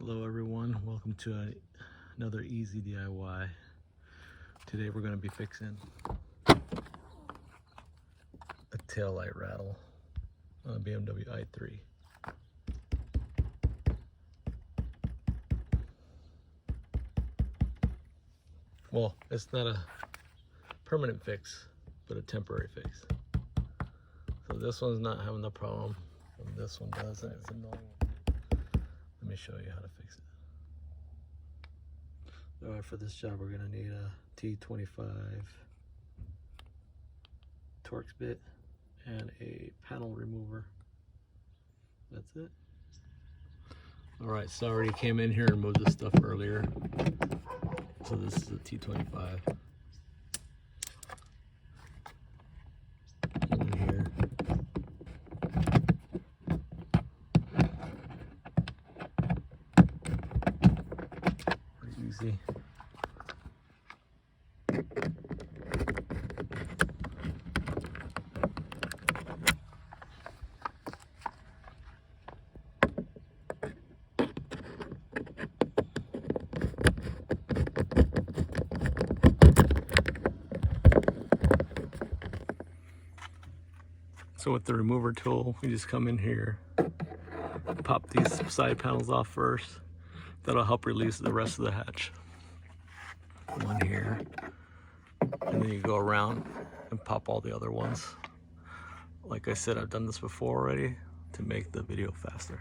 Hello everyone, welcome to another easy DIY. Today we're going to be fixing a taillight rattle on a BMW i3. Well, it's not a permanent fix, but a temporary fix. So this one's not having the problem, and this one does, and it's annoying. Let me show you how to fix it. Alright, for this job we're going to need a T25 Torx bit and a panel remover. That's it. Alright, so I already came in here and moved this stuff earlier. So this is a T25. In here. Pretty easy. So with the remover tool, you just come in here, pop these side panels off first. That'll help release the rest of the hatch. One here, and then you go around and pop all the other ones. Like I said, I've done this before already to make the video faster.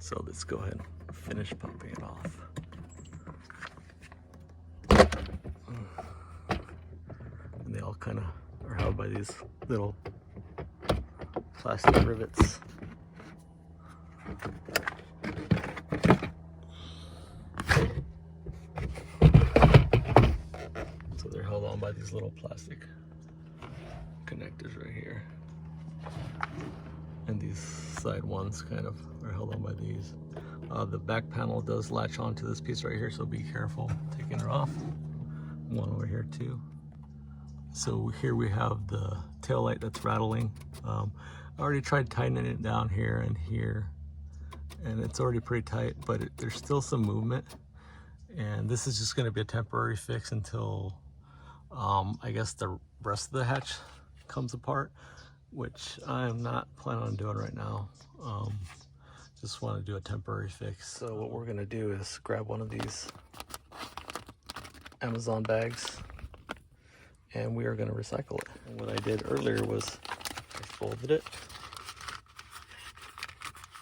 So let's go ahead and finish popping it off. And they all kind of are held by these little plastic rivets. So they're held on by these little plastic connectors right here. And these side ones kind of are held on by these. The back panel does latch onto this piece right here, so be careful taking it off. One over here too. So here we have the tail light that's rattling. I already tried tightening it down here and here, and it's already pretty tight, but there's still some movement. And this is just going to be a temporary fix until I guess the rest of the hatch comes apart, which I'm not planning on doing right now. Just want to do a temporary fix. So what we're going to do is grab one of these Amazon bags, and we are going to recycle it. And what I did earlier was I folded it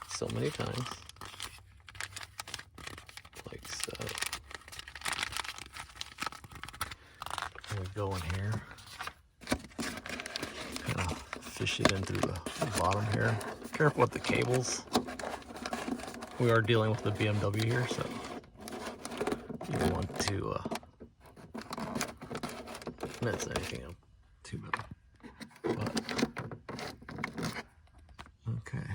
so many times, like so. And we go in here, kind of fish it in through the bottom here. Careful with the cables. We are dealing with the BMW here, so you don't want to mess anything up too bad. But, okay.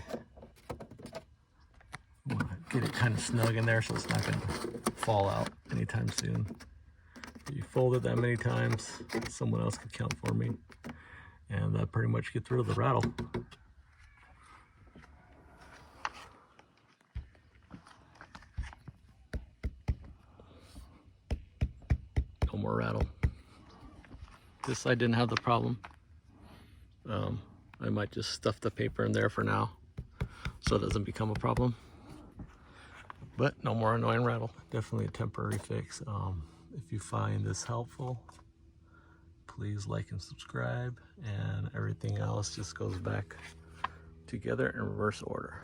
Want to get it kind of snug in there so it's not going to fall out anytime soon. If you fold it that many times, someone else could count for me, and that pretty much gets rid of the rattle. No more rattle. This side didn't have the problem. I might just stuff the paper in there for now so it doesn't become a problem. But no more annoying rattle. Definitely a temporary fix. If you find this helpful, please like and subscribe, and everything else just goes back together in reverse order.